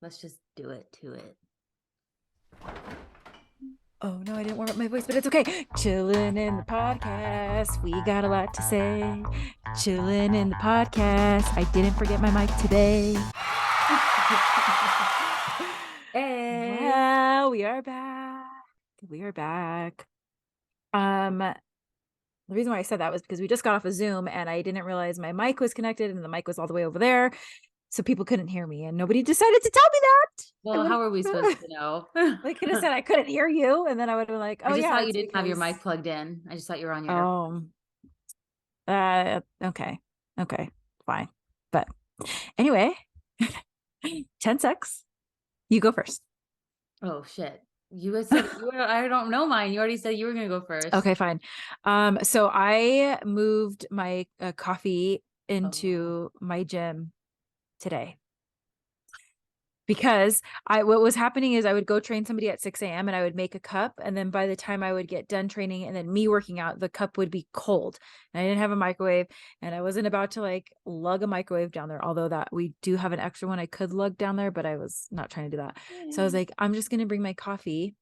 Let's just do it to it. Oh no, I didn't warm up my voice, but it's okay. Chilling in the podcast. We got a lot to say. Chilling in the podcast. I didn't forget my mic today. Hey. Well, we are back. We are back. The reason why I said that was because we just got off a Zoom and I didn't realize my mic was connected and the mic was all the way over there. So people couldn't hear me and nobody decided to tell me that. Well, how are we supposed to know? They could have said I couldn't hear you. And then I would have been like, I oh just yeah, thought you it's didn't have your because, mic plugged in. I just thought you were on your AirPods. oh, okay. Okay. Fine. But anyway, 10 secs. You go first. Oh shit. You had said I don't know mine. You already said you were gonna go first. Okay, fine. So I moved my coffee Oh, into my gym today because what was happening is I would go train somebody at 6 a.m. and I would make a cup. And then by the time I would get done training and then me working out, the cup would be cold. And I didn't have a microwave and I wasn't about to like lug a microwave down there, although that we do have an extra one I could lug down there, but I was not trying to do that. So I was like, I'm just going to bring my coffee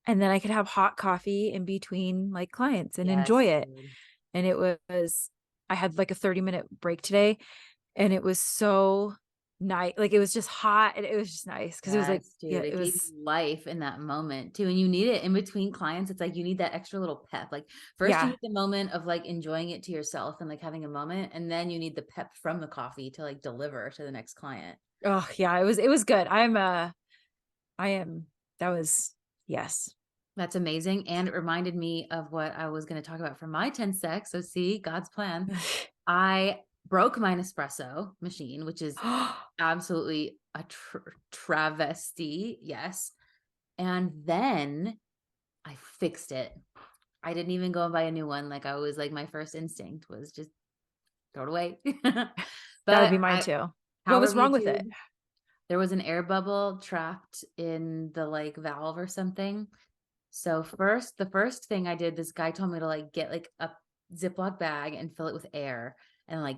and then I could have hot coffee in between like clients and enjoy yes, it. dude. And it was, I had like a 30-minute break today and it was so nice. Like it was just hot and it was just nice because it was like, Yes, yeah, dude. It it gave was, you life in that moment too. And you need it in between clients. It's like you need that extra little pep. Like first you yeah. need the moment of like enjoying it to yourself and like having a moment. And then you need the pep from the coffee to like deliver to the next client. Oh yeah, it was good. I am, that was, yes. That's amazing. And it reminded me of what I was going to talk about for my 10 sec. So see, God's plan. I broke my Nespresso machine, which is absolutely a travesty. Yes. And then I fixed it. I didn't even go and buy a new one. Like I was like, my first instinct was just throw it away. That would be But mine I too. What power was wrong with it? YouTube. There was an air bubble trapped in the like valve or something. So the first thing I did, this guy told me to like get like a Ziploc bag and fill it with air and like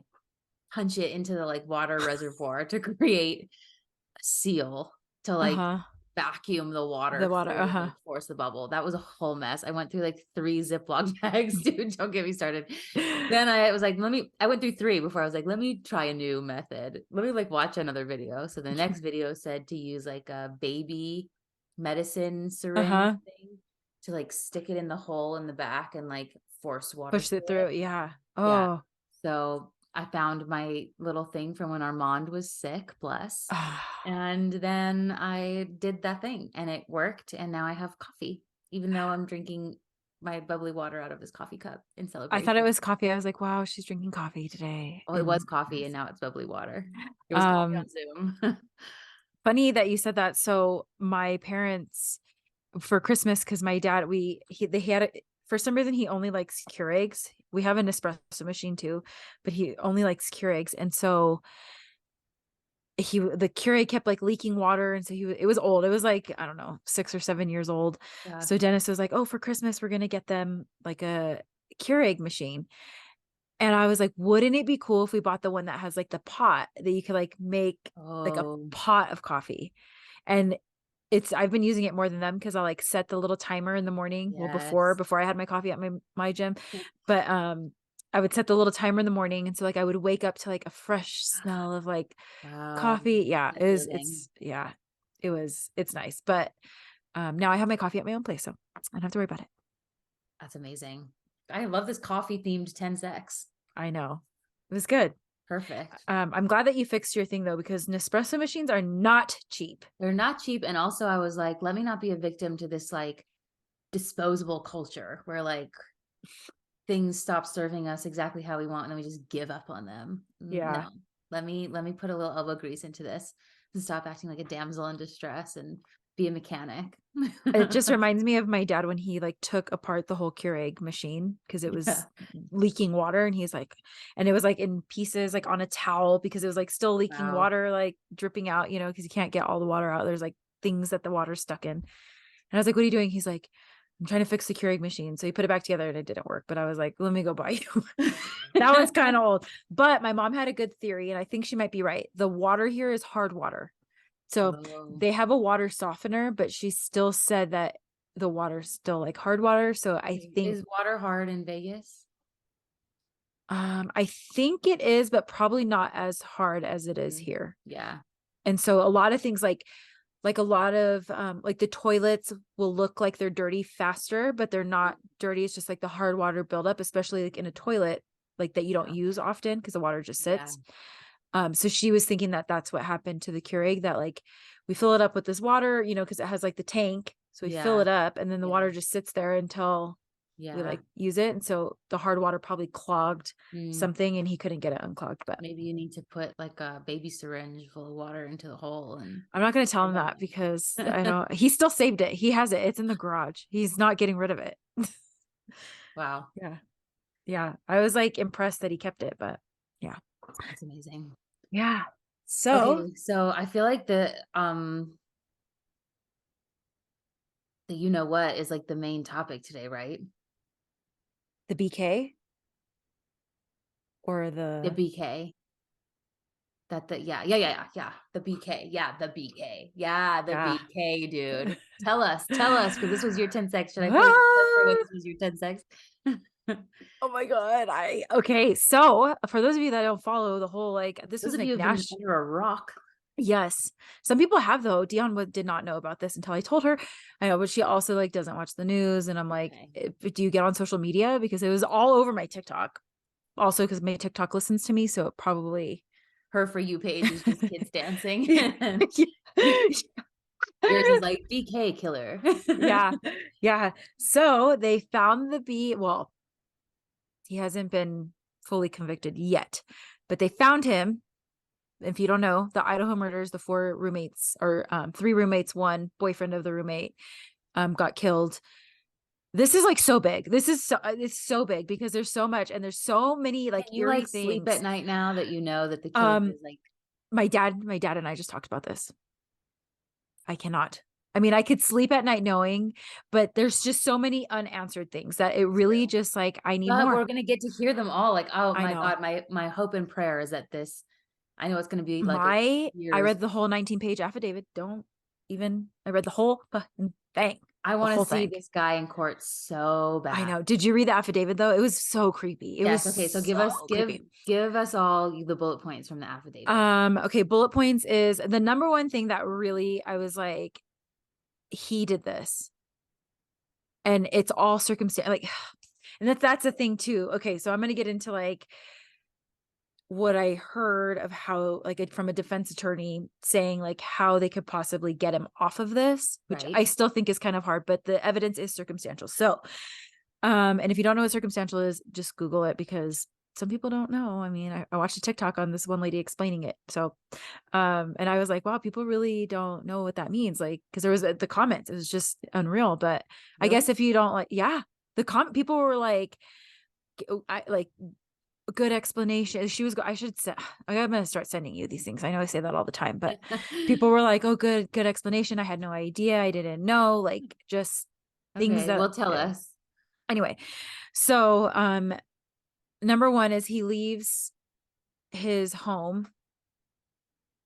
punch it into the like water reservoir to create a seal to like Uh-huh. vacuum the The water water. through and Uh-huh. like force the bubble. That was a whole mess. I went through like 3 Ziploc bags, dude. Don't get me started. Then I was like, I went through 3 before I was like, let me try a new method. Let me like watch another video. So the next video said to use like a baby medicine syringe Uh-huh. thing to like stick it in the hole in the back and like force water Pushed through it through. it. Yeah. Yeah. Oh. So I found my little thing from when Armand was sick, bless. And then I did that thing and it worked. And now I have coffee, even though I'm drinking my bubbly water out of this coffee cup in I thought it celebration. was coffee. I was like, wow, she's drinking coffee today. Oh, it was And coffee and now it's bubbly water. It was coffee um on Zoom. funny that you said that. So my parents for Christmas, because my dad, they had for some reason he only likes Keurigs. We have an espresso machine too, but he only likes Keurigs. And so the Keurig kept like leaking water. And so it was old. It was like, I don't know, 6 or 7 years old. Yeah. So Dennis was like, oh, for Christmas, we're gonna get them like a Keurig machine. And I was like, wouldn't it be cool if we bought the one that has like the pot that you could like make like a Oh, pot of coffee? And I've been using it more than them because I like set the little timer in the morning. Well, yes. before I had my coffee at my gym, but I would set the little timer in the morning, and so like I would wake up to like a fresh smell of like Wow. coffee. Yeah, That feeling. it's nice. But now I have my coffee at my own place, so I don't have to worry about it. That's amazing. I love this coffee themed 10 sex. I know. It was good. Perfect. I'm glad that you fixed your thing though, because Nespresso machines are not cheap. They're not cheap. And also I was like, let me not be a victim to this like disposable culture where like things stop serving us exactly how we want and then we just give up on them. Yeah. No. Let me put a little elbow grease into this and stop acting like a damsel in distress and be a mechanic. It just reminds me of my dad when he like took apart the whole Keurig machine because it Yeah. was leaking water and he's like, and it was like in pieces, like on a towel because it was like still leaking Wow. water, like dripping out, because you can't get all the water out. There's like things that the water's stuck in. And I was like, what are you doing? He's like, I'm trying to fix the Keurig machine. So he put it back together and it didn't work. But I was like, let me go buy you. That one's kind of old. But my mom had a good theory, and I think she might be right. The water here is hard water. So Oh. they have a water softener, but she still said that the water's still like hard water. So Is water hard in Vegas? I think it is, but probably not as hard as it is Mhm. here. Yeah. And so a lot of things like a lot of like the toilets will look like they're dirty faster, but they're not dirty. It's just like the hard water buildup, especially like in a toilet like that you don't Yeah. use often because the water just Yeah. sits. So she was thinking that that's what happened to the Keurig, that like we fill it up with this water, because it has like the tank. So we fill Yeah. it up and then the Yeah. water just sits there until we Yeah. like use it. And so the hard water probably clogged Mm. something and he couldn't get it unclogged. But Maybe you need to put like a baby syringe full of water into the hole and I'm not going to tell pour him that because that I in. know he still saved it. He has it. It's in the garage. He's not getting rid of it. Wow. Yeah. Yeah. I was like impressed that he kept it, but yeah. That's amazing. Yeah. So Okay, so I feel like the you know what is like the main topic today, right? the BK or The the, BK. That the yeah. The BK. Yeah, the BK. Yeah, the yeah. BK, dude. Tell us, because this was your 10 secs. Should I play the clip for when Ah! this was your 10 secs? Oh my God. Okay. So for those of you that don't follow the whole, like, this Those was of you like who've been Nash. under a rock. Yes. Some people have though. Dion did not know about this until I told her. I know, but she also like doesn't watch the news. And I'm like, Okay. Do you get on social media? Because it was all over my TikTok. Also, because my TikTok listens to me. So it probably Her For You page is just kids dancing. Yours is like BK killer. Yeah. Yeah. So they found the bee. Well, he hasn't been fully convicted yet, but they found him. If you don't know, the Idaho murders, the four roommates or three roommates, one boyfriend of the roommate got killed. This is like so big. This is it's so big because there's so much and there's so many Can like you eerie like sleep at things. night now that you know that the killer Um, is like my dad and I just talked about this. I cannot. I mean, I could sleep at night knowing, but there's just so many unanswered things that it really true? just like I need But we're more. gonna get to hear them all. Like, oh I my know. God, my hope and prayer is that this I know it's gonna be like a I years. read the whole 19-page affidavit. Don't even I read the whole fucking thing. I The wanna whole see thing. this guy in court so I bad. know. Did you read the affidavit though? It was so creepy. It was Yes, okay, so so give creepy. give us all the bullet points from the affidavit. Okay, bullet points is the number one thing that really I was like, he did this. And it's all circumstance like and that's the thing too. Okay, so I'm gonna get into like what I heard of how like from a defense attorney saying like how they could possibly get him off of this, which Right? I still think is kind of hard, but the evidence is circumstantial. So and if you don't know what circumstantial is, just Google it because some people don't know. I mean, I watched a TikTok on this one lady explaining it. So, and I was like, wow, people really don't know what that means. Like, cause there was the comments, it was just unreal. But I guess Really? if you don't like, yeah, the comment people were like, I like good explanation. I should say, I'm going to start sending you these things. I know I say that all the time, but people were like, oh, good explanation. I had no idea. I didn't know, like just things Okay, that, well, tell us. anyway. So, number one is he leaves his home,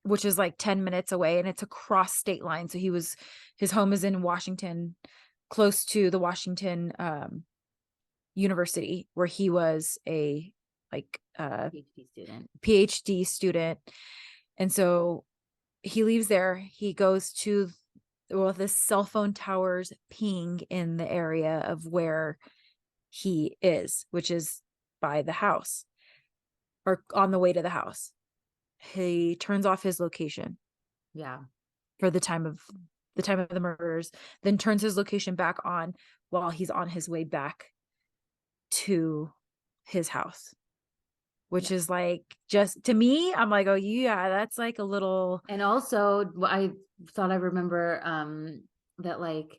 which is like 10 minutes away and it's across state lines. So his home is in Washington, close to the Washington University where he was a like PhD student. PhD student. And so he leaves there, he goes to the cell phone towers ping in the area of where he is, which is by the house or on the way to the house. He turns off his location Yeah. for the time of the murders, then turns his location back on while he's on his way back to his house, which Yeah. is like just to me, I'm like, oh yeah, that's like a little And also, I thought I remember that like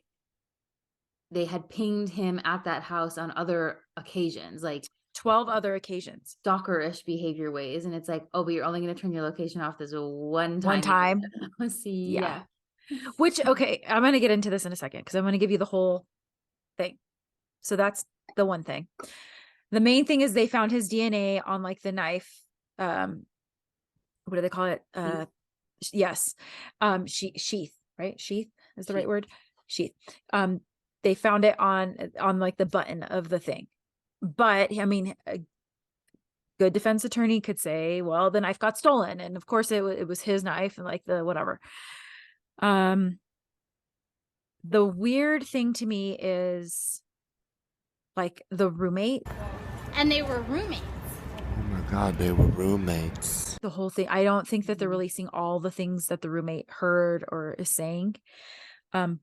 they had pinged him at that house on other occasions, like 12 other occasions. stalkerish behavior ways. And it's like, oh, but you're only going to turn your location off this one One time you're time. gonna see. Yeah. Yeah. Which okay, I'm going to get into this in a second because I'm going to give you the whole thing. So that's the one thing. The main thing is they found his DNA on like the knife. What do they call it? Teeth. Yes. Sheath, right? Sheath is the right She word? Sheath. Um, they found it on like the button of the thing. But I mean, a good defense attorney could say, well, the knife got stolen. And of course it was his knife and like the whatever. Um, the weird thing to me is like the roommate, And they were roommates. Oh my God, they were roommates. the whole thing. I don't think that they're Mhm. releasing all the things that the roommate heard or is saying. Um,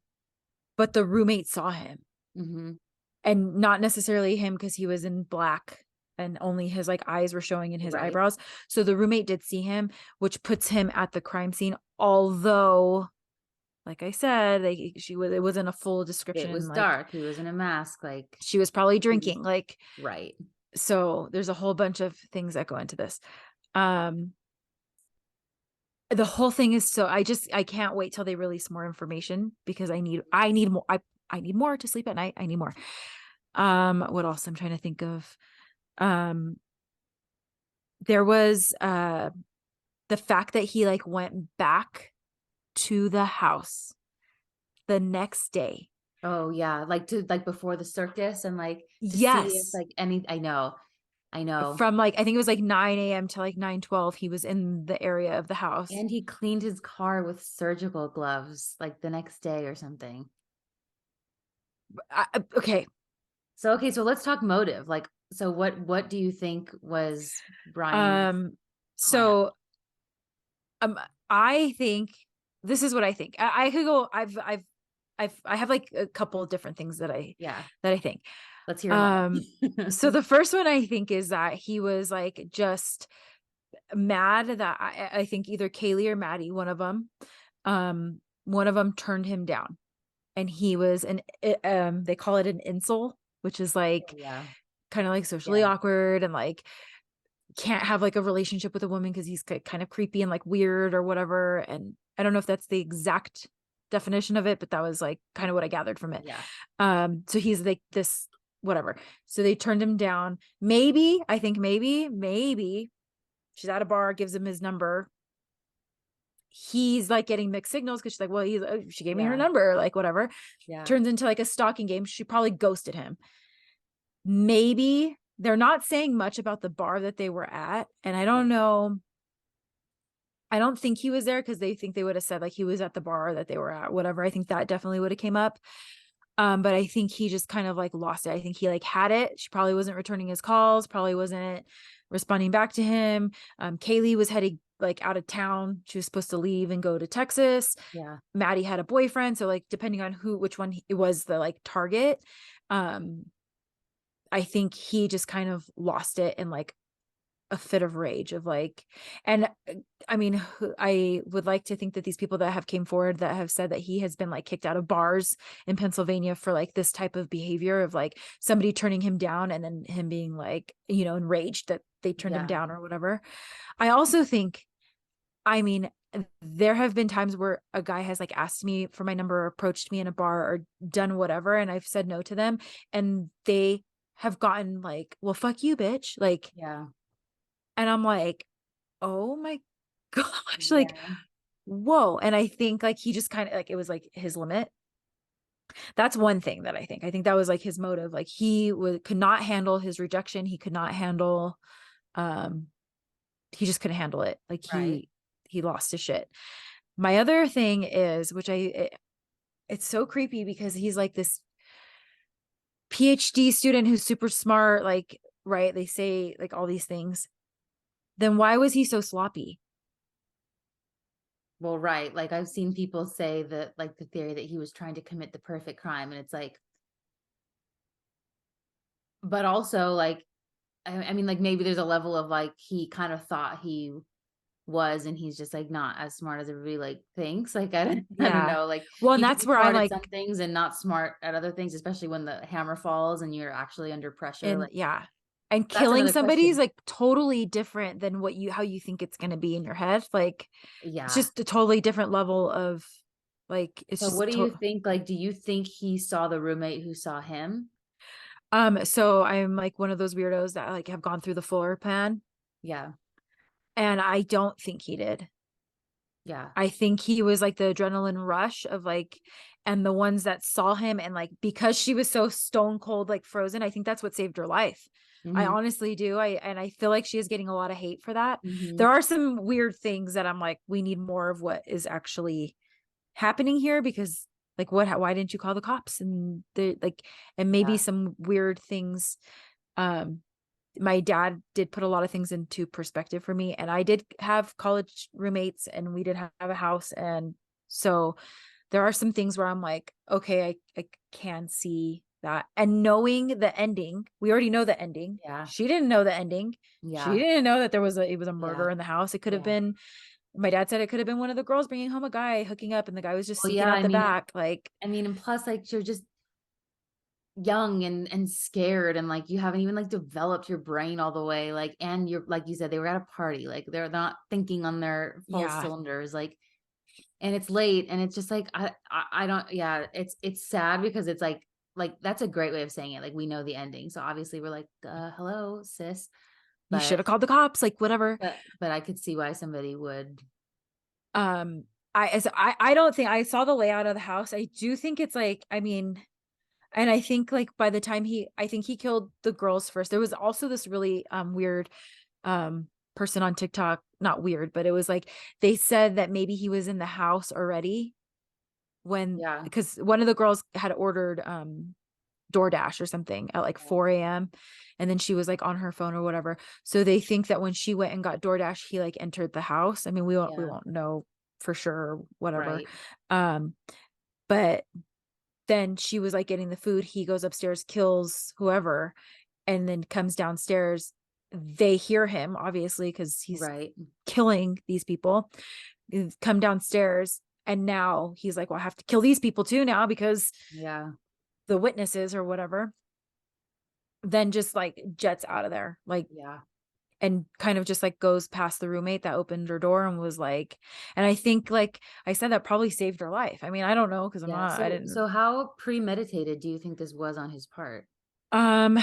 but the roommate saw him, Mhm. and not necessarily him because he was in black and only his like eyes were showing in his Right. eyebrows. So the roommate did see him, which puts him at the crime scene. Although, like I said, it wasn't a full It description. was Like dark. He was in a mask, like, she was probably he was drinking. Like, right. so there's a whole bunch of things that go into this. Um, the whole thing is so I can't wait till they release more information because I need more. I need more to sleep at night. I need more. What else I'm trying to think of? Um, there was the fact that he like went back to the house the next day. Oh, yeah, like, before the circus and, like, to see if, Yes. like, any I know. I know. From like I think it was like 9 a.m. to like 9:12, he was in the area of the house. And he cleaned his car with surgical gloves, like, the next day or something. Okay. Okay, so let's talk motive, like, so what do you think was Brian's Um, plan? so um I think this is what I think. I could go, I have like a couple of different things Yeah, that I think. let's hear 'em all. Um, so the first one I think is that he was like just mad that I think either Kaylee or Maddie, one of them turned him down, and he was they call it an insult, which is Oh, like yeah, kind of like socially yeah, awkward and like can't have like a relationship with a woman because he's kind of creepy and like weird or whatever. And I don't know if that's the exact definition of it, but that was like kind of what I gathered from it. yeah, So he's like this whatever. So they turned him down. Maybe, I think maybe she's at a bar, gives him his number. He's like getting mixed signals because she's like, well, she gave me her yeah, number, like whatever. yeah, Turns into like a stalking game. She probably ghosted him. Maybe they're not saying much about the bar that they were at. And I don't right, know. I don't think he was there because they think they would have said like he was at the bar that they were at, whatever. I think that definitely would have came up. But I think he just kind of like lost it. I think he like had it. She probably wasn't returning his calls, probably wasn't responding back to him. Kaylee was heading like out of town. She was supposed to leave and go to Texas. yeah, Maddie had a boyfriend. So like depending on which one it was the like target. Um, I think he just kind of lost it in like a fit of rage of like, and I mean, I would like to think that these people that have came forward that have said that he has been like kicked out of bars in Pennsylvania for like this type of behavior of like somebody turning him down and then him being like, enraged that they turned him yeah, down or whatever. I also think, I mean, there have been times where a guy has like asked me for my number or approached me in a bar or done whatever and I've said no to them and they have gotten like, well, fuck you, bitch. Like, yeah, and I'm like, oh my gosh, like, yeah, whoa. And I think like he just kind of like it was like his limit. That's one thing that I think. I think that was like his motive. Like could not handle his rejection. He could not handle um he just couldn't handle it. Like right, he lost his shit. My other thing is, it's so creepy because he's like this PhD student who's super smart, like, right? They say like all these things. Then why was he so sloppy? well, right, like, I've seen people say that, like, the theory that he was trying to commit the perfect crime, and it's like but also, like, I mean, like, maybe there's a level of, like, he kind of thought he was, and he's just, like, not as smart as everybody, like, thinks, like, I don't I don't Yeah. know, like, Well, and you could that's be where I'm smart at like, some things and not smart at other things, especially when the hammer falls and you're actually under pressure, and like, yeah. And that's killing another somebody is question. like totally different than how you think it's going to be in your head. Like it's Yeah. just a totally different level of like it's So what just do you think, like, do you think he saw the roommate who saw him? so I'm like one of those weirdos that like have gone through the floor plan Yeah. and I don't think he did. Yeah. I think he was like the adrenaline rush of like, and the ones that saw him and like, because she was so stone cold, like frozen, I think that's what saved her life. I Mhm. honestly do. I feel like she is getting a lot of hate for that. Mhm. There are some weird things that I'm like, we need more of what is actually happening here, because like why didn't you call the cops? And the like, and maybe Yeah. some weird things. Um, my dad did put a lot of things into perspective for me, and I did have college roommates and we did have a house. And so there are some things where I'm like, okay, I can see that. And knowing the ending, we already know the ending. Yeah. She didn't know the ending. She Yeah. didn't know that it was a Yeah. murder in the house. It could have Yeah. been, my dad said it could have been one of the girls bringing home a guy hooking up and the guy was just Well, sneaking yeah, out the back. Like, and plus, like, you're just young and scared, and like you haven't even like developed your brain all the way, like, and you're like you said, they were at a party, like they're not thinking on their full yeah, cylinders, like, and it's late, and it's just like I don't, yeah, it's sad because it's like that's a great way of saying it. Like, we know the ending, so obviously we're like, hello, sis, you should but have called the cops, like whatever. but I could see why somebody would. Um, I don't think I saw the layout of the house. I do think it's like, I mean, and I think like by the time I think he killed the girls first. There was also this really weird person on TikTok, not weird, but it was like they said that maybe he was in the house already when, Yeah. because one of the girls had ordered DoorDash or something at like 4 a.m. and then she was like on her phone or whatever. So they think that when she went and got DoorDash, he like entered the house. I mean, we Yeah. won't know for sure or whatever. Right. Um, but then she was like getting the food. He goes upstairs, kills whoever, and then comes downstairs. They hear him, obviously, because he's Right. killing these people. Come downstairs, and now he's like, well, I have to kill these people too now because Yeah. the witnesses or whatever. Then just like jets out of there, like, Yeah. and kind of just like goes past the roommate that opened her door and was like, and I think like I said, that probably saved her life. I mean, I don't know because I'm Yeah. not, I So didn't. so how premeditated do you think this was on his part? Um,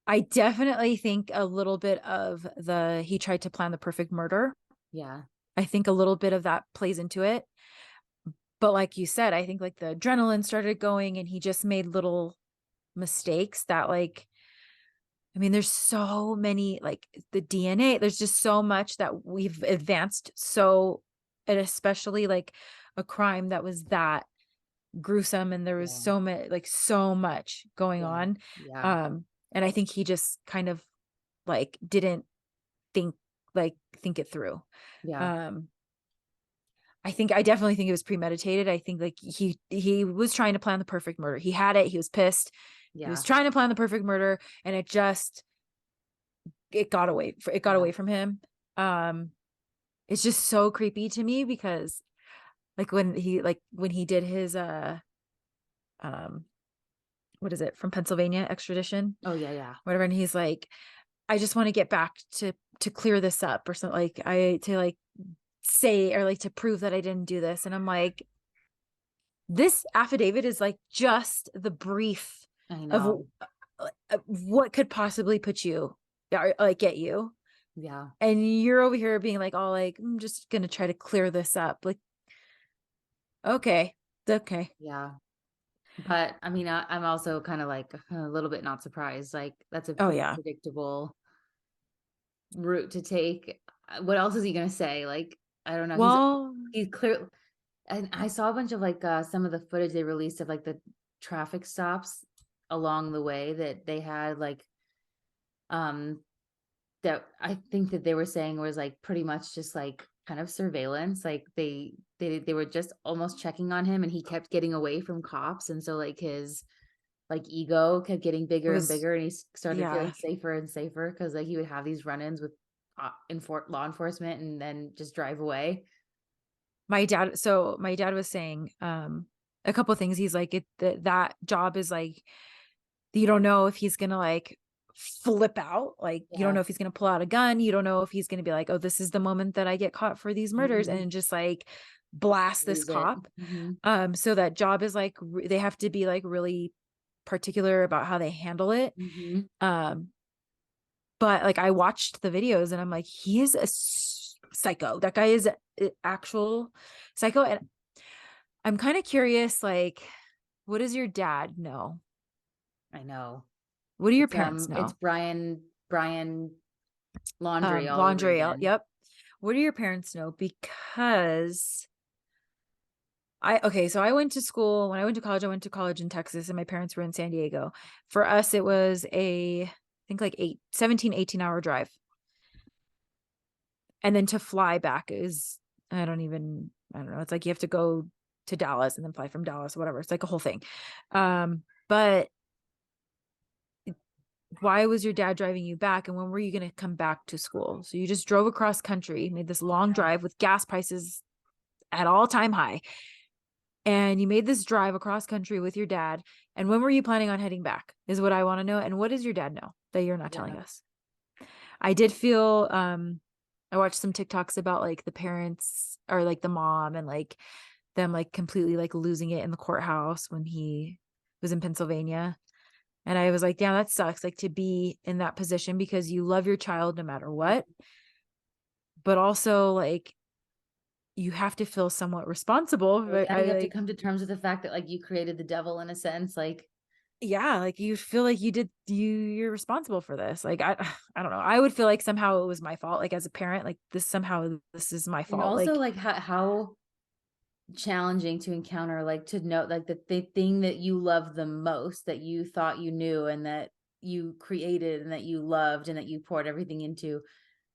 I definitely think a little bit of he tried to plan the perfect murder. Yeah. I think a little bit of that plays into it. But like you said, I think like the adrenaline started going and he just made little mistakes that like, I mean, there's so many, like the DNA, there's just so much that we've advanced. So, and especially like a crime that was that gruesome and there was Yeah. so much, like so much going Yeah. on. Yeah. Um, and I think he just kind of like didn't think think it through. Yeah. Um, I definitely think it was premeditated. I think like he was trying to plan the perfect murder. He had it. He was pissed. He was Yeah. trying to plan the perfect murder, and it got away. It got Yeah. away from him. Um, it's just so creepy to me because like when he did his um what is it, from Pennsylvania extradition, Oh, yeah, yeah. whatever, and he's like, I just want to get back to clear this up or something, like I to like say or like to prove that I didn't do this. And I'm like, this affidavit is like just the brief I of know. what could possibly put you or like get you. Yeah. And you're over here being like, all like, I'm just gonna try to clear this up. Like, okay, okay. Yeah. But I mean, I'm also kind of like a little bit not surprised. Like, that's a Oh pretty yeah. predictable route to take. What else is he gonna say? Like, I don't know. Well, He's clear. And I saw a bunch of like some of the footage they released of like the traffic stops along the way that they had, like, um that I think that they were saying was like pretty much just like kind of surveillance. Like they were just almost checking on him, and he kept getting away from cops, and so like his like ego kept getting it bigger and was, bigger, and he started yeah. feeling safer and safer because like he would have these run-ins with law enforcement and then just drive away. My dad was saying a couple of things. He's like, that job is like, you don't know if he's gonna like flip out, like you don't Yeah. know if he's gonna pull out a gun, you don't know if he's gonna be like, oh, this is the moment that I get caught for these murders, Hmm. and just like blast this Lose it. cop. Hmm. So that job is like they have to be like really particular about how they handle it. Hmm. um but like I watched the videos and I'm like, he is psycho. That guy is actual psycho. And I'm kind of curious, like, what does your dad know? I know. What do your parents It's know? Brian Laundry all over Laundry. again. Yep. What do your parents know? Because so I went to school. When I went to college, I went to college in Texas, and my parents were in San Diego. For us, it was I think like 18-hour drive. And then to fly back is, I don't know. It's like you have to go to Dallas and then fly from Dallas or whatever. It's like a whole thing. But why was your dad driving you back? And when were you going to come back to school? So you just drove across country, made this long drive with gas prices at all-time high. And you made this drive across country with your dad. And when were you planning on heading back is what I want to know. And what does your dad know that you're not telling us? I did feel, I watched some TikToks about like the parents or like the mom and like them like completely like losing it in the courthouse when he was in Pennsylvania. And I was like, yeah, that sucks. Like to be in that position because you love your child no matter what. But also like you have to feel somewhat responsible. But You have to come to terms with the fact that like you created the devil in a sense. Like, yeah, like you feel like you're responsible for this. Like I don't know. I would feel like somehow it was my fault. Like as a parent, like this is my fault. And also like how challenging to encounter, like to know like that the thing that you love the most, that you thought you knew and that you created and that you loved and that you poured everything into,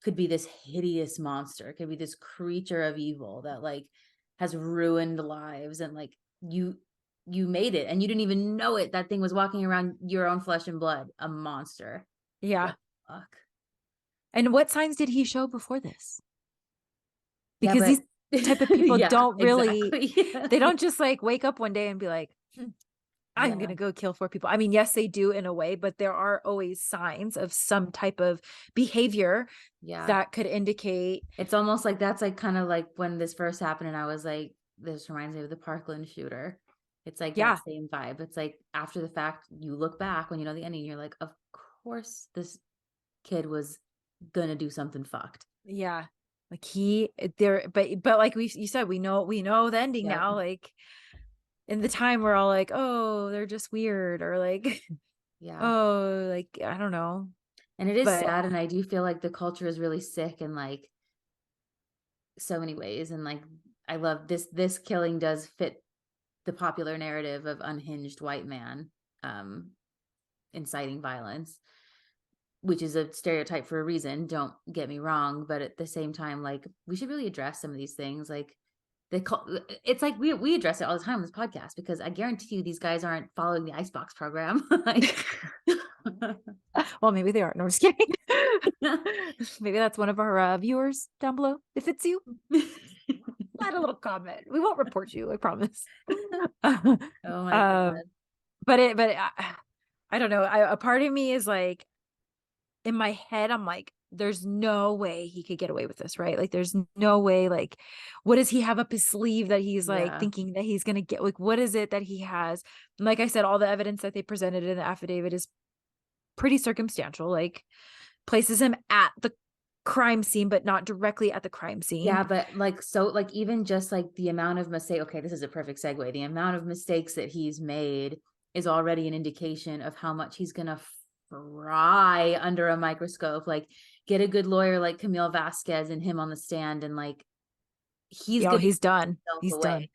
could be this hideous monster. It could be this creature of evil that like has ruined lives, and like you made it and you didn't even know it. That thing was walking around your own flesh and blood, a monster. Yeah. Fuck. And what signs did he show before this? Yeah, Because these type of people don't really, exactly. they don't just like wake up one day and be like, I'm going to go kill 4 people. I mean, yes, they do in a way, but there are always signs of some type of behavior that could indicate. It's almost like that's like kind of like when this first happened and I was like, this reminds me of the Parkland shooter. It's like that same vibe. It's like after the fact, you look back when you know the ending, you're like, of course this kid was gonna do something fucked. Yeah. Like but like you said, we know the ending now. Like in the time we're all like, oh, they're just weird, or like, oh, like, I don't know. And it is sad. And I do feel like the culture is really sick in like so many ways. And like, I love this killing does fit the popular narrative of unhinged white man, inciting violence, which is a stereotype for a reason. Don't get me wrong. But at the same time, like we should really address some of these things. Like it's like we address it all the time on this podcast, because I guarantee you these guys aren't following the ICEBOX program. Like, well, maybe they aren't. No, I'm just kidding. Maybe that's one of our viewers down below. If it's you, add a little comment. We won't report you, I promise. Oh my God. But I don't know. A part of me is like, in my head, I'm like, there's no way he could get away with this, right? Like, there's no way, like, what does he have up his sleeve that he's like thinking that he's going to get? Like, what is it that he has? And like I said, all the evidence that they presented in the affidavit is pretty circumstantial, like places him at the crime scene, but not directly at the crime scene. Yeah, but like, so like, even just like the amount of mistake, okay, this is a perfect segue. The amount of mistakes that he's made is already an indication of how much he's going to fry under a microscope. Like, get a good lawyer like Camille Vasquez and him on the stand, and like he's done. He's done.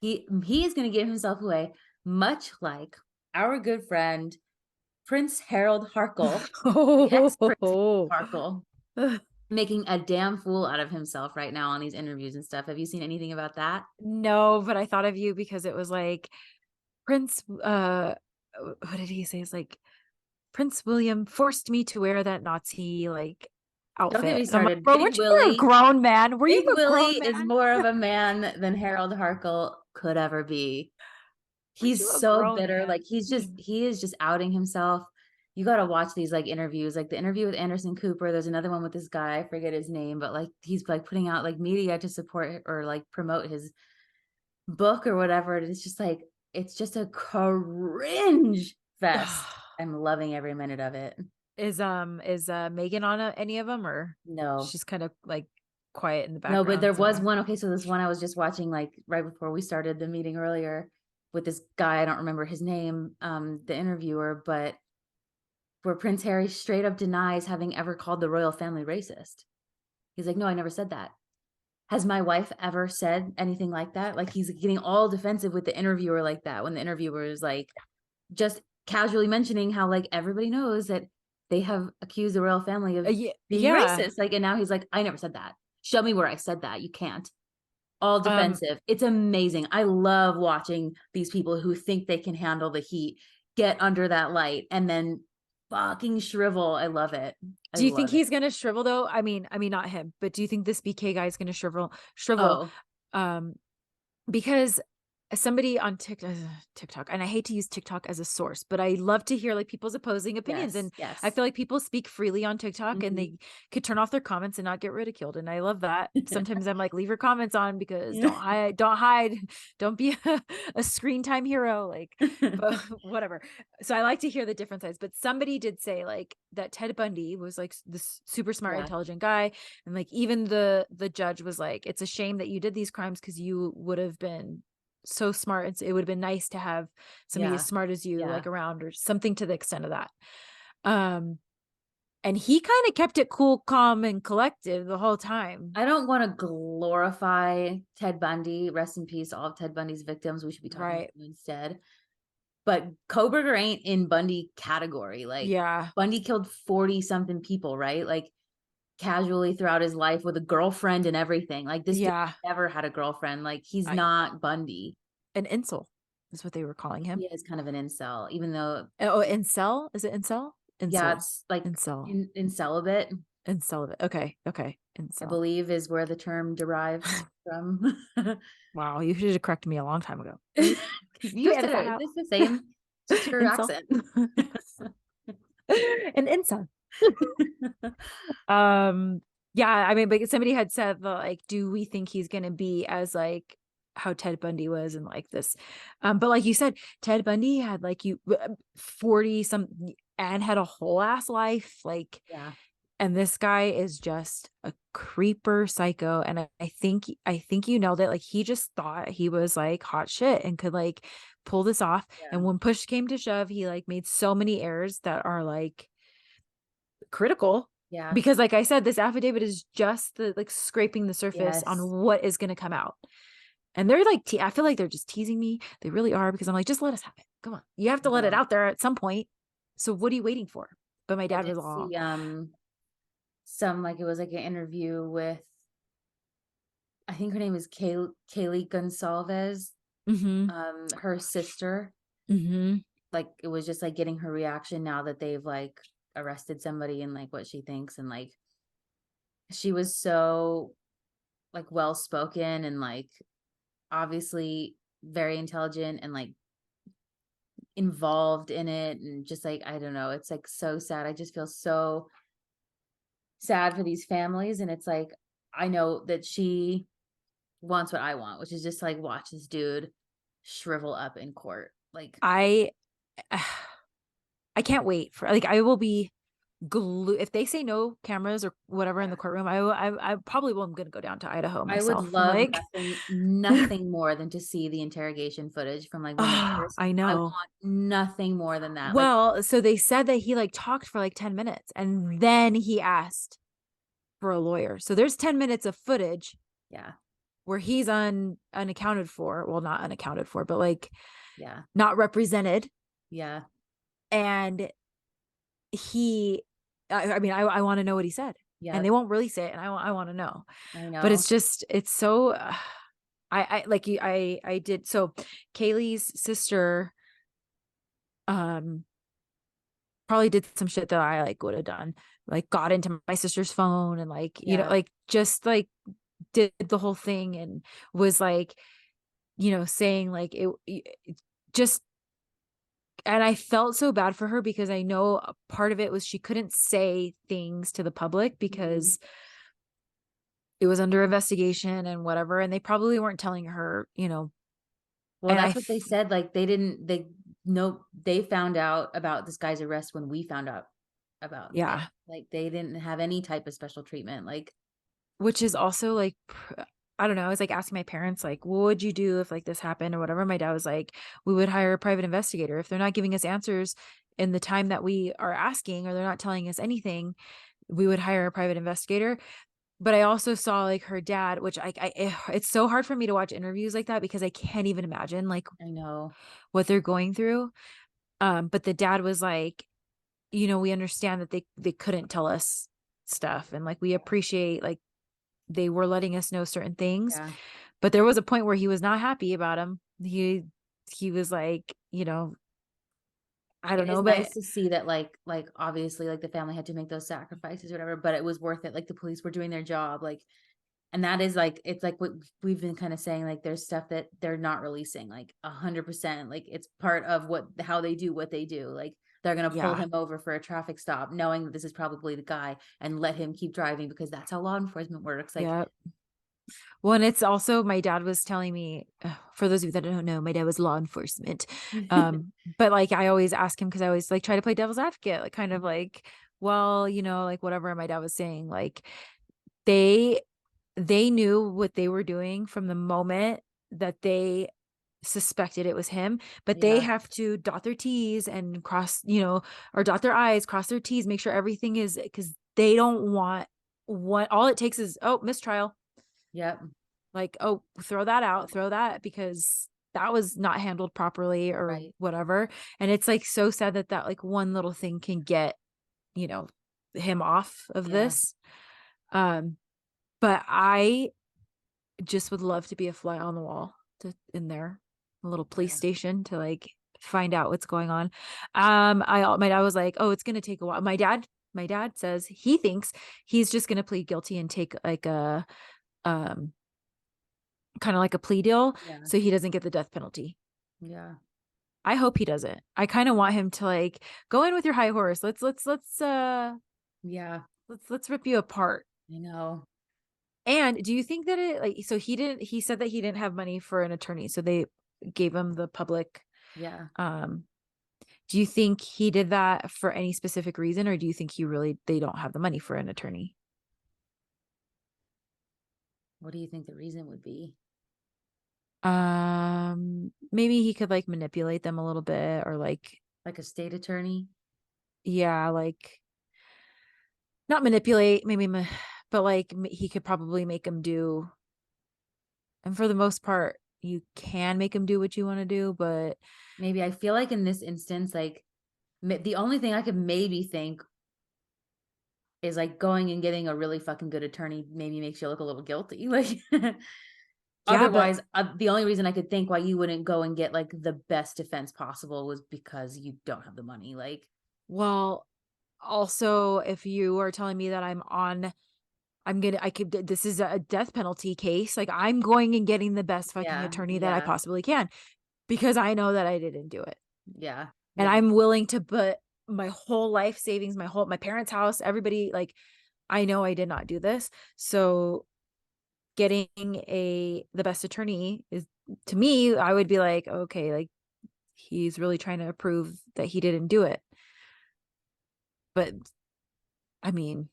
He is going to give himself away, much like our good friend Prince Harold Harkle, the ex-Prince Harkle, making a damn fool out of himself right now on these interviews and stuff. Have you seen anything about that? No, but I thought of you because it was like Prince, what did he say? It's like, Prince William forced me to wear that Nazi like outfit. Don't get me started. Like, bro, weren't you a grown man? Were you a Willie grown man? is more of a man than Harold Harkle could ever be. He's so bitter. Man? Like he is just outing himself. You got to watch these like interviews, like the interview with Anderson Cooper. There's another one with this guy, I forget his name, but like he's like putting out like media to support or like promote his book or whatever. And it's just like, it's just a cringe fest. I'm loving every minute of it. Is Megan on any of them, or no? She's kind of like, quiet in the No, but background. there was So one. Okay, so this one I was just watching like right before we started the meeting earlier with this guy. I don't remember his name, the interviewer, but where Prince Harry straight up denies having ever called the royal family racist. He's like, no, I never said that. Has my wife ever said anything like that? Like he's getting all defensive with the interviewer like that when the interviewer is like just casually mentioning how like everybody knows that they have accused the royal family of being yeah. racist. Like, and now he's like, I never said that. Show me where I said that. You can't. All Um, defensive. It's amazing. I love watching these people who think they can handle the heat get under that light and then fucking shrivel. I love it. I do you think love it. he's gonna shrivel though? I mean, not him, but do you think this BK guy is gonna shrivel? Oh, Um, because somebody on TikTok, and I hate to use TikTok as a source, but I love to hear like people's opposing opinions. yes, And yes. I feel like people speak freely on TikTok and Mhm. they could turn off their comments and not get ridiculed. And I love that. Sometimes I'm like, leave your comments on because don't hide, don't be a screen time hero, like, but whatever. So I like to hear the different sides, but somebody did say like that Ted Bundy was like this super smart, Yeah. intelligent guy. And like, even the judge was like, it's a shame that you did these crimes because you would have been so smart. It would have been nice to have somebody Yeah. as smart as you Yeah. like around, or something to the extent of that. And he kind of kept it cool, calm, and collective the whole time. I don't want to glorify Ted Bundy. Rest in peace, all of Ted Bundy's victims. We should be talking about Right. them instead. But Kohberger ain't in Bundy category. Like, Yeah. Bundy killed 40 something people, right? Like, casually throughout his life with a girlfriend and everything. Like, this dude Yeah. never had a girlfriend. Like, he's I- not Bundy. An incel is what they were calling him. He is kind of an incel, even though, Oh, incel? Is it incel? yeah, Incel. it's like Incel. in celibate, Incel. Okay. Okay. I Incel. believe is where the term derives from. Wow. You should have corrected me a long time ago. You Edit said that it. out. It's the same, just your Incel. accent. An incel. Yeah, I mean, but somebody had said like, do we think he's gonna be as like how Ted Bundy was and like this? But like you said, Ted Bundy had like 40 some and had a whole ass life, like, Yeah. and this guy is just a creeper psycho. And I think you nailed it. Like, he just thought he was like hot shit and could like pull this off. Yeah. And when push came to shove, he like made so many errors that are like critical. Yeah. Because like I said, this affidavit is just the like scraping the surface Yes. on what is going to come out. And they're like, I feel like they're just teasing me. They really are, because I'm like, just let us have it. Come on. You have to let it Yeah. out there at some point. So what are you waiting for? But my dad I did was all, see some, like, it was like an interview with, I think her name is Kaylee Gonsalves, her sister. Like, it was just like getting her reaction now that they've like arrested somebody and like what she thinks, and like she was so like well spoken and like obviously very intelligent and like involved in it, and just like, I don't know, it's like so sad. I just feel so sad for these families, and it's like, I know that she wants what I want, which is just like watch this dude shrivel up in court. Like, I can't wait for, like, I will be glued if they say no cameras or whatever in the courtroom. I probably will. I'm gonna go down to Idaho myself. I would love like nothing more than to see the interrogation footage from like when they first. I I know. want nothing more than that. Well, so they said that he like talked for like 10 minutes and then he asked for a lawyer. So there's 10 minutes of footage. Yeah. Where he's unaccounted for. Well, not unaccounted for, but like, yeah, not represented. Yeah. And I mean, I want to know what he said. Yeah. And they won't release it. And I want to know. I know. But it's just, it's so, I did. So Kaylee's sister, probably did some shit that I like would have done, like got into my sister's phone and like, you know, like just like did the whole thing and was like, you know, saying like it just, and I felt so bad for her because I know a part of it was she couldn't say things to the public because it was under investigation and whatever. And they probably weren't telling her, you know. Well, that's what they said. Like they found out about this guy's arrest when we found out about it. Like they didn't have any type of special treatment. Like, which is also like, I don't know. I was like asking my parents, like, what would you do if like this happened or whatever? My dad was like, we would hire a private investigator. If they're not giving us answers in the time that we are asking, or they're not telling us anything, we would hire a private investigator. But I also saw like her dad, which it's so hard for me to watch interviews like that because I can't even imagine like I know. what they're going through. But the dad was like, we understand that they couldn't tell us stuff, and like we appreciate like they were letting us know certain things. Yeah. But there was a point where he was not happy about him. He was like, I don't It is know, but nice to see that, like, obviously, like, the family had to make those sacrifices or whatever, but it was worth it, like, the police were doing their job, like, and that is, like, it's like what we've been kinda saying, like, there's stuff that they're not releasing, like, 100%, like, it's part of how they do what they do, like, they're gonna pull yeah, him over for a traffic stop knowing that this is probably the guy and let him keep driving because that's how law enforcement works, like, yeah. Well, and it's also, my dad was telling me, for those of you that don't know, my dad was law enforcement. But like I always ask him because I always like try to play devil's advocate, like kind of like, well, like whatever my dad was saying, like they they knew what they were doing from the moment that they suspected it was him, but they Yeah, have to dot their T's and cross, or dot their I's, cross their T's, make sure everything is, because they don't want what all it takes is, oh, mistrial. yep, Like, oh, throw that out, throw that because that was not handled properly or right, whatever. And it's like so sad that like one little thing can get, you know, him off of yeah, this. Um, but I just would love to be a fly on the wall in there, a little police yeah, station to like find out what's going on. My dad was like, oh, it's gonna take a while. My dad says he thinks he's just gonna plead guilty and take like a um kind of like a plea deal yeah, so he doesn't get the death penalty. yeah, I hope he doesn't. I kind of want him to like go in with your high horse. yeah, Let's rip you apart. I know, And do you think that it like so he said that he didn't have money for an attorney, so they gave him the public. yeah. um do you think he did that for any specific reason, or do you think they don't have the money for an attorney? What do you think the reason would be? Maybe he could like manipulate them a little bit, or like, Like a state attorney? yeah, like not manipulate, maybe, but like he could probably make him do, and for the most part, you can make him do what you want to do, but Maybe I feel like in this instance, like, the only thing I could maybe think is, like, going and getting a really fucking good attorney maybe makes you look a little guilty, like, yeah, but otherwise, the only reason I could think why you wouldn't go and get, like, the best defense possible was because you don't have the money, like, well, also if you are telling me that this is a death penalty case, like I'm going and getting the best fucking yeah, attorney that I yeah, possibly can because I know that I didn't do it. yeah, And yeah, I'm willing to put my whole life savings, my parents' house, everybody, like I know I did not do this. So getting the best attorney is, to me, I would be like, okay, like he's really trying to prove that he didn't do it. But I mean,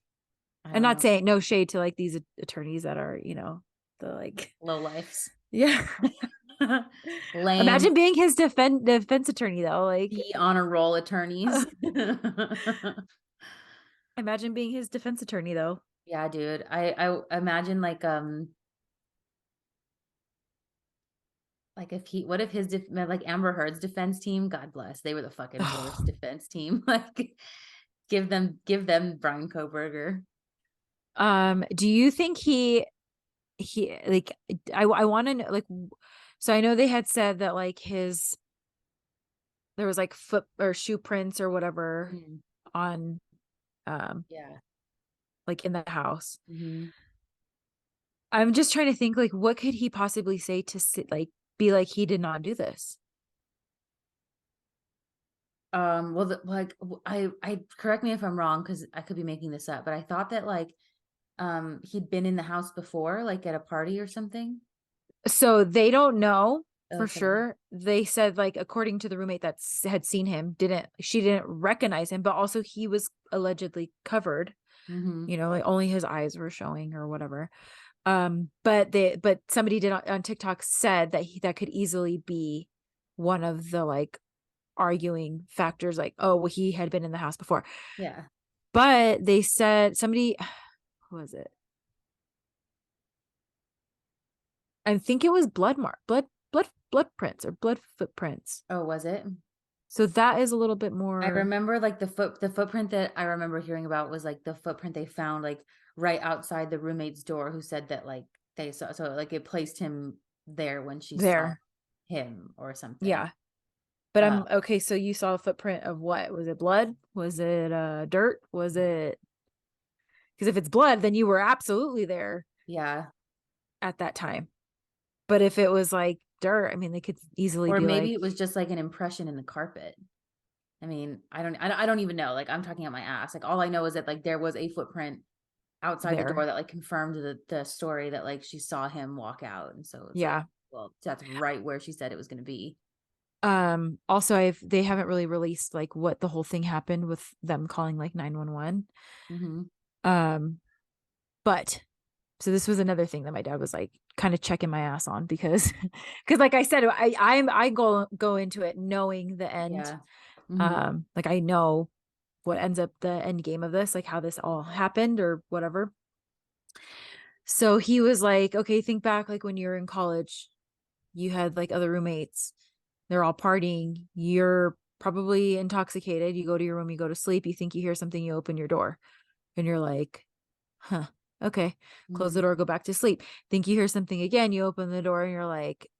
I I'm don't not know. saying, no shade to like these attorneys that are, the like, Low lifes. yeah. Lame Imagine being his defense attorney though. Like, B honor roll attorneys. imagine being his defense attorney though. Yeah, dude. I imagine like if he what if his like Amber Heard's defense team, God bless, they were the fucking worst defense team. Like give them Brian Koberger. Do you think he like, I want to know, like, so I know they had said that like there was like foot or shoe prints or whatever Mm, on um yeah. like in the house. Mhm. I'm just trying to think like what could he possibly say to like be like he did not do this. Well, like I correct me if I'm wrong because I could be making this up, but I thought that like he'd been in the house before, like at a party or something. So they don't know for Okay. sure. They said like according to the roommate that had seen him, she didn't recognize him, but also he was allegedly covered. Mhm. You know, like only his eyes were showing or whatever. But somebody did on TikTok said that that could easily be one of the like arguing factors, like, oh, well, he had been in the house before. Yeah. But they said somebody, who was it? I think it was blood prints or blood footprints. Oh, was it? So that is a little bit I more remember, like, the footprint that I remember hearing about was, like, the footprint they found, like, right outside the roommate's door, who said that, like, they saw, so, like, it placed him there when she saw there. him or something. Yeah. But Uh, I'm okay. So you saw a footprint of what? Was it blood? Was it dirt? Was it? Because if it's blood, then you were absolutely there yeah. at that time. But if it was like dirt, I mean, they could easily Or be maybe like it was just, like, an impression in the carpet. I mean, I don't even know, like, I'm talking out my ass, like, all I know is that, like, there was a footprint outside the door there. that, like, confirmed the story that, like, she saw him walk out, and so it's like, Yeah. well, that's right where she said it was gonna be. Also they haven't really released like what the whole thing happened with them calling like 911. Mhm. Um, but so this was another thing that my dad was like kind of checking my ass on because like I said, I go into it knowing the end. Yeah. Mhm. Like I know what ends up the end game of this, like how this all happened or whatever. So he was like, okay, think back like when you were in college, you had like other roommates, they're all partying, you're probably intoxicated, you go to your room, you go to sleep, you think you hear something, you open your door, and you're like, huh, okay, close the Mhm. door, go back to sleep. Think you hear something again, you open the door, and you're like,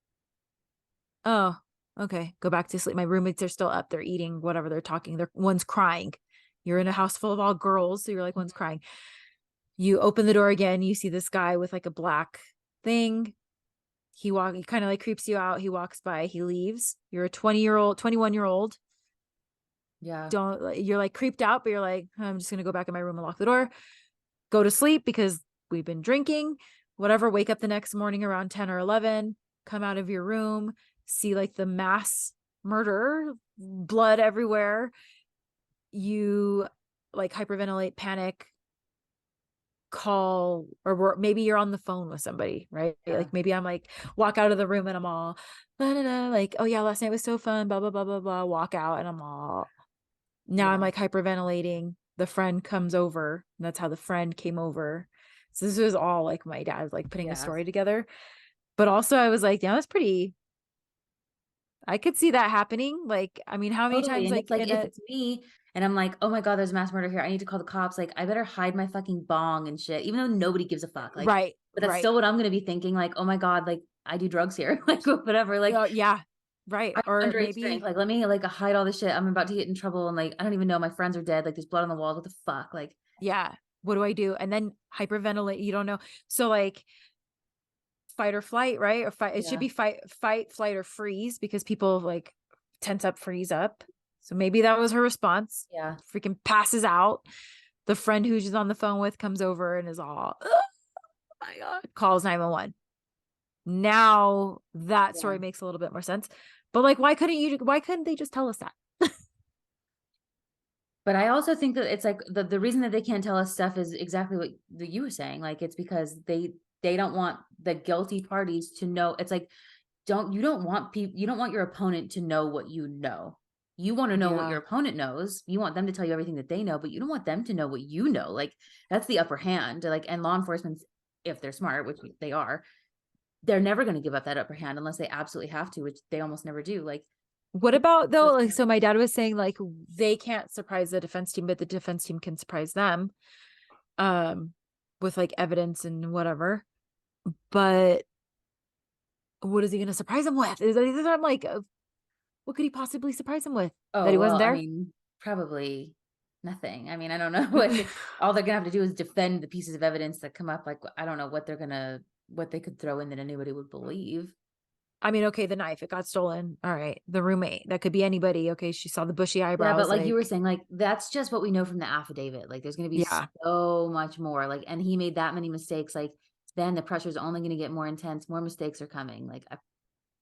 oh, okay, go back to sleep. My roommates are still up, they're eating, whatever, they're talking, one's crying. You're in a house full of all girls, so you're like, one's Mhm. crying. You open the door again, you see this guy with like a black thing. He kind of like creeps you out. He walks by, he leaves. You're a 20-year-old, 21-year-old. Yeah. You're like creeped out, but you're like, I'm just gonna go back in my room and lock the door, go to sleep because we've been drinking, whatever. Wake up the next morning around 10 or 11, come out of your room, see like the mass murder, blood everywhere. You like hyperventilate, panic, call, or maybe you're on the phone with somebody, right? Yeah. Like maybe I'm like walk out of the room and I'm all blah, blah, blah, like, oh yeah, last night was so fun, blah blah blah blah blah, walk out and I'm all, now I'm Yeah. like hyperventilating. The friend comes over, and that's how the friend came over. So this was all like my dad like putting a Yeah. story together. But also I was like, yeah, that's pretty, I could see that happening. Like, I mean, how many Totally, times and like it's like, in if a it's me and I'm like, "Oh my god, there's mass murder here, I need to call the cops," like, I better hide my fucking bong and shit, even though nobody gives a fuck, like, right, but that's right. still what I'm gonna be thinking, like, "Oh my god, like, I do drugs here," like, whatever, like, Oh yeah, right. I Or underage drink, maybe, like, let me, like, hide all this shit, I'm about to get in trouble, and, like, I don't even know, my friends are dead, like, there's blood on the walls, what the fuck, like, yeah, what do I do? And then hyperventilate, you don't know. So like fight or flight, right? Or fight, it should yeah, be fight, flight, or freeze because people like tense up, freeze up. So maybe that was her response. yeah, Freaking passes out. The friend who she's on the phone with comes over and is all, oh my God, calls 911. Now that yeah. story makes a little bit more sense. But like, why couldn't they just tell us that? But I also think that it's like the reason that they can't tell us stuff is exactly what you were saying. Like, it's because they don't want the guilty parties to know. It's like, you don't want your opponent to know what you know. You want to know what your Yeah. opponent knows. You want them to tell you everything that they know, but you don't want them to know what you know. Like, that's the upper hand. Like, and law enforcement, if they're smart, which they are, they're never going to give up that upper hand unless they absolutely have to, which they almost never do. Like, What about though? Like, so my dad was saying like they can't surprise the defense team, but the defense team can surprise them, um, with like evidence and whatever. But what is he going to surprise him with? I'm like, what could he possibly surprise him with? That oh, he wasn't well, I there? mean, probably nothing. I mean, I don't know what all they're gonna have to do is defend the pieces of evidence that come up. Like, I don't know what they could throw in that anybody would believe. I mean, okay, the knife, it got stolen. All right. The roommate, that could be anybody. Okay. She saw the bushy Yeah, but eyebrows. like you were Like, saying, like, that's just what we know from the affidavit. Like, there's gonna be yeah. so much more. Like, and he made that many mistakes. Like, then the pressure's only gonna get more intense. More mistakes are coming. Like,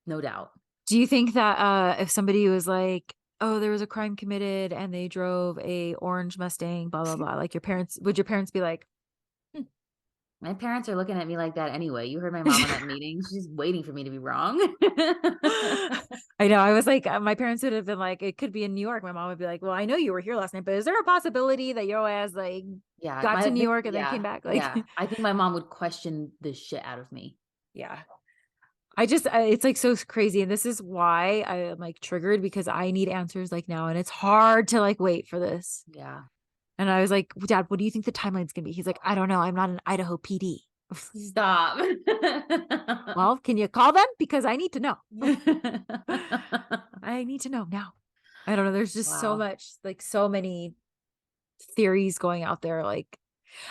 no doubt. Do you think that if somebody was like, oh, there was a crime committed and they drove a orange Mustang, blah, blah, blah. Like would your parents be like, My parents are looking at me like that anyway. You heard my mom in that meeting. She's waiting for me to be wrong. I know. I was like, my parents would have been like, it could be in New York. My mom would be like, well, I know you were here last night, but is there a possibility that your ass like Yeah, got to New York and then came back? Like, yeah. I think my mom would question the shit out of me. yeah. It's like so crazy. And this is why I am like triggered, because I need answers like now. And it's hard to like wait for this. Yeah. And I was like, Dad, what do you think the timeline's gonna be? He's like, I don't know. I'm not an Idaho PD. Stop. Well, can you call them? Because I need to know. I need to know now. I don't know. There's just so Wow. much, like so many theories going out there. Like,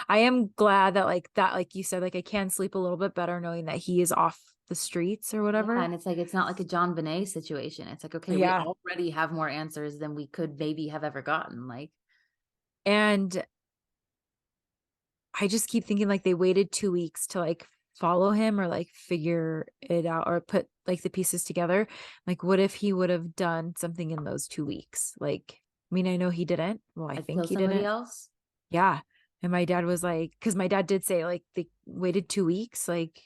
I am glad that like you said, like I can sleep a little bit better knowing that he is off the streets or whatever. Yeah, and it's like, it's not like a John Bonet situation. It's like, okay, we Yeah. already have more answers than we could maybe have ever gotten. Like, And I just keep thinking like they waited 2 weeks to like follow him or like figure it out or put like the pieces together. Like, what if he would have done something in those 2 weeks? Like, I mean, I know he didn't. Well, I I'd think kill he somebody didn't. else. Yeah. And my dad was like, because my dad did say like they waited 2 weeks. Like,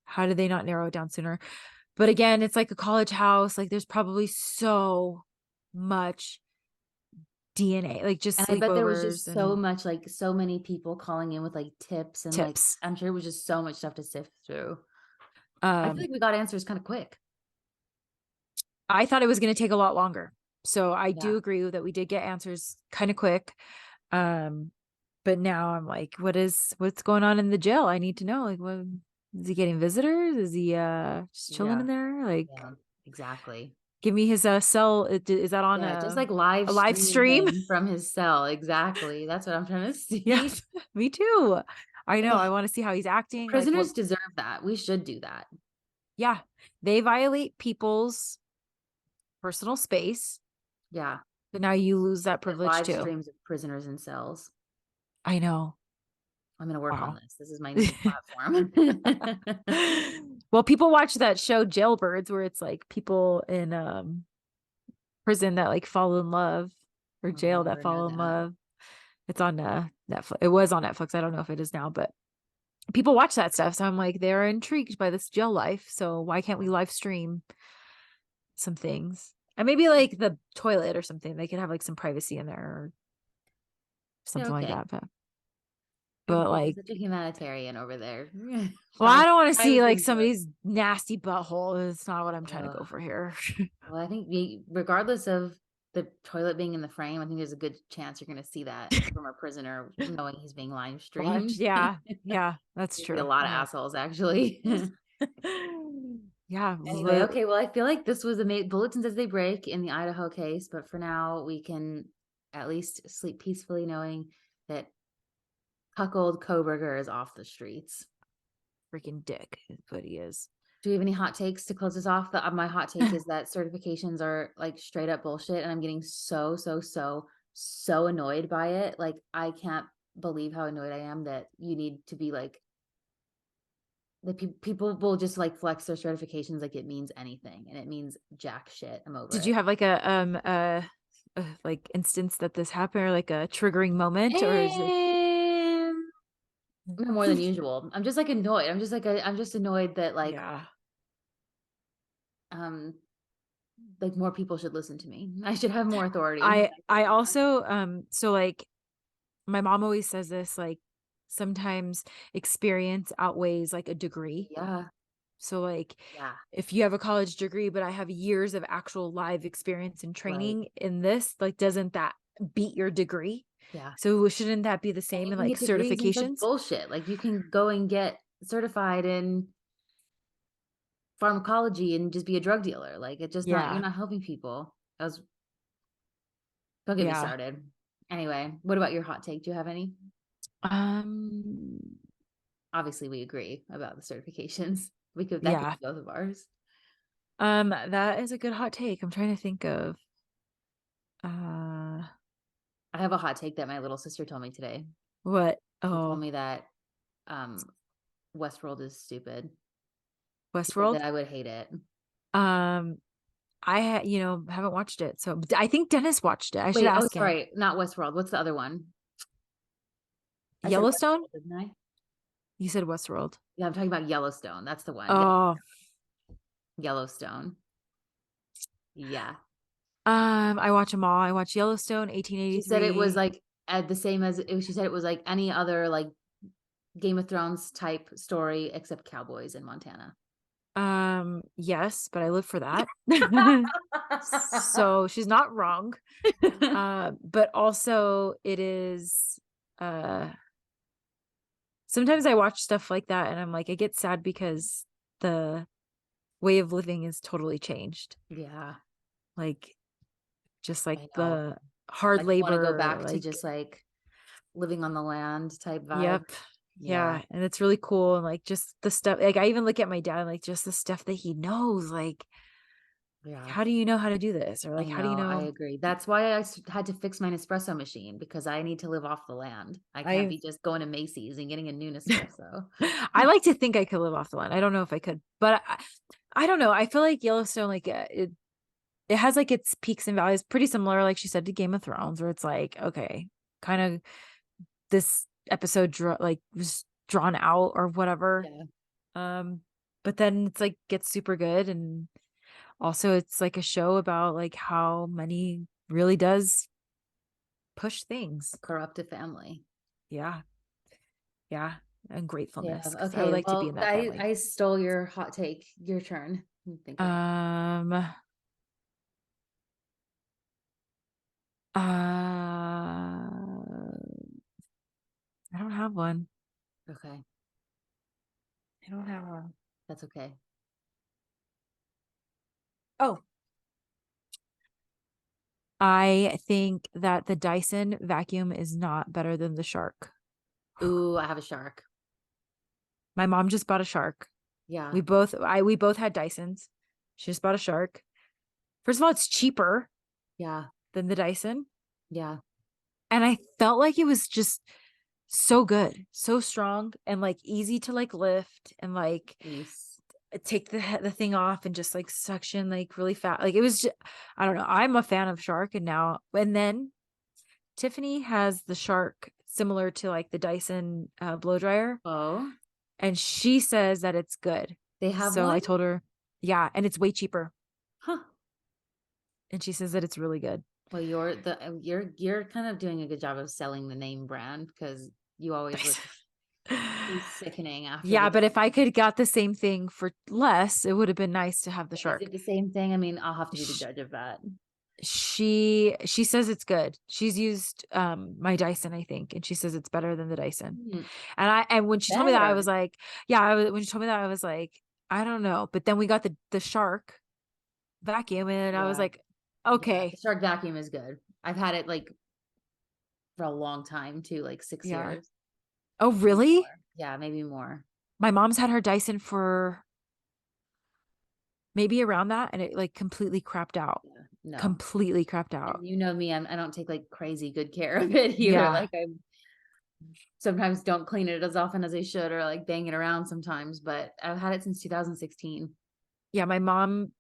how did they not narrow it down sooner? But again, it's like a college house. Like, there's probably so much DNA, like just And I bet there was sleepovers just so and much, like so many people calling in with like tips and like, tips. I'm sure it was just so much stuff to sift through. I feel like we got answers kind of quick. I thought it was going to take a lot longer. So I Yeah. do agree that we did get answers kind of quick. But now I'm like, what's going on in the jail? I need to know. Like, what is he getting visitors? Is he just chilling in there? Like, Yeah, exactly. give me his cell. Is that on Yeah, just like live a live stream stream? him from his cell. Exactly. That's what I'm trying to see. Yeah, me too. I know. I Ugh. want to see how he's acting. Like, Prisoners deserve that. We should do that. yeah, they violate people's personal space. Yeah. But now you lose that Get privilege live too. streams of prisoners in cells. I know. I'm going to work on Wow. this. This is my new platform. Well, people watch that show Jailbirds, where it's like people in prison that like fall in love, or Oh, jail I that never know fall in that. love. It's on Netflix. It was on Netflix. I don't know if it is now, but people watch that stuff. So I'm like, they're intrigued by this jail life. So why can't we live stream some things? And maybe like the toilet or something. They could have like some privacy in there or something like Okay. that. But You're like, such a humanitarian over there. well, I don't want to see Privacy like is good. somebody's nasty butthole. It's not what I'm trying to go Ugh. for here. Well, I think regardless of the toilet being in the frame, I think there's a good chance you're going to see that from a prisoner knowing he's being live streamed. Yeah, that's There'd true. be a lot of Yeah. assholes, actually. Yeah. Anyway, okay. Well, I feel like this was bulletins as they break in the Idaho case, but for now, we can at least sleep peacefully knowing that cuckold KOHBERGER is off the streets. Freaking dick is what he is. Do we have any hot takes to close this off? My hot take is that certifications are like straight up bullshit, and I'm getting so annoyed by it. Like, I can't believe how annoyed I am that you need to be like, the people will just like flex their certifications like it means anything, and it means jack shit. I'm over Did it. you have like a like instance that this happened, or like a triggering moment, or is it No more than usual. I'm just like annoyed. I'm just annoyed that like yeah. like more people should listen to me. I should have more authority. I also so like my mom always says this, like sometimes experience outweighs like a degree. Yeah. So like Yeah. if you have a college degree, but I have years of actual live experience and training in this, like doesn't that beat your degree? Yeah. So shouldn't that be the And same you in can like get degrees in such certifications? bullshit. Like, you can go and get certified in pharmacology and just be a drug dealer. Like, it's just not, you're Yeah. not helping people. Don't get me Yeah. started. Anyway, what about your hot take? Do you have any? Obviously we agree about the certifications. That could Yeah. be both of ours. That is a good hot take. I'm trying to think of I have a hot take that my little sister told me today. what? She told Oh, me that Westworld is stupid. She said Westworld. that I would hate it. haven't watched it. So I think Dennis watched it. I should Wait, oh, ask him. sorry, not Westworld. What's the other one? I said Yellowstone? Westworld, didn't I? You said Westworld. Yeah, I'm talking about Yellowstone. That's the one. Yeah, Oh, Yellowstone. Yeah. I watch them all. I watch Yellowstone, She said it was 1883. like the same as she said it was like any other like Game of Thrones type story except cowboys in Montana. Yes, but I live for that. So she's not wrong. But also it is sometimes I watch stuff like that and I'm like, I get sad because the way of living is totally changed. Yeah, Like just like I know. the hard Like, want to go labor, back to like, just like living on the land type vibe. yep. Yeah. Yeah. And it's really cool. And like just the stuff, like I even look at my dad, like just the stuff that he knows, like, Yeah. how do you know how to do this? Or I like, how do you know. I know? agree. That's why I had to fix my Nespresso machine because I need to live off the land. I can't I be just going to Macy's and getting a new Nespresso. I like to think I could live off the land. I don't know if I could, but I don't know. I feel like Yellowstone, like it has like its peaks and valleys, pretty similar, like she said, to Game of Thrones, where it's like, okay, kind of this episode was drawn out or whatever. Yeah. But then it's like gets super good, and also it's like a show about like how money really does push things. Corrupted family. Yeah. Yeah. And Yeah. gratefulness. 'Cause I would Okay. like to be in Well, that family. I stole your hot take. Your turn. Think of I don't have one. Okay. I don't have one. That's okay. Oh, I think that the Dyson vacuum is not better than the Shark. Ooh, I have a shark. My mom just bought a Shark. Yeah. We both had Dysons. She just bought a Shark. First of all, it's cheaper Yeah. than the Dyson. Yeah. And I felt like it was just so good, so strong, and like easy to like lift and like Nice. take the thing off and just like suction like really fast. Like it was just, I don't know. I'm a fan of Shark, and then Tiffany has the Shark similar to like the Dyson blow dryer, Oh, and she says that it's good. they have So one? I told her, yeah, and it's way cheaper. Huh. And she says that it's really good. Well, you're kind of doing a good job of selling the name brand because you always look too sickening after. Yeah, the but if I could got the same thing for less, it would have been nice to have the Is Shark. it the same thing? I mean, I'll have to be the judge of that. She says it's good. She's used my Dyson, I think, and she says it's better than the Dyson. And when she told me that, I was Better. like, when she told me that, I was like, I don't know. But then we got the Shark vacuum, and I was Yeah. like, Yeah, okay. the Shark vacuum is good. I've had it like for a long time too, like 6 Yeah. years. Oh, really? More. Yeah, maybe more. My mom's had her Dyson for maybe around that, and it like completely crapped out. Yeah, no. Completely crapped out. And you know me, I don't take like crazy good care of it either. Yeah. Like I sometimes don't clean it as often as I should, or like bang it around sometimes, but I've had it since 2016. Yeah, my mom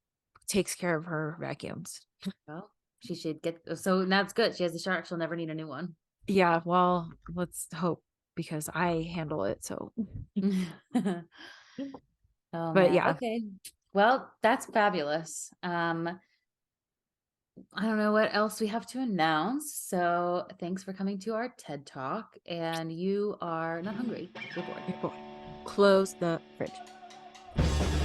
takes care of her vacuums. Well, she should get, so that's good. She has the Shark. She'll never need a new one. Yeah, well, let's hope, because I handle it. So, Oh but man. yeah, Okay. Well, that's fabulous. I don't know what else we have to announce. So thanks for coming to our TED Talk. And you are not hungry. You're bored. you're bored. Close the fridge.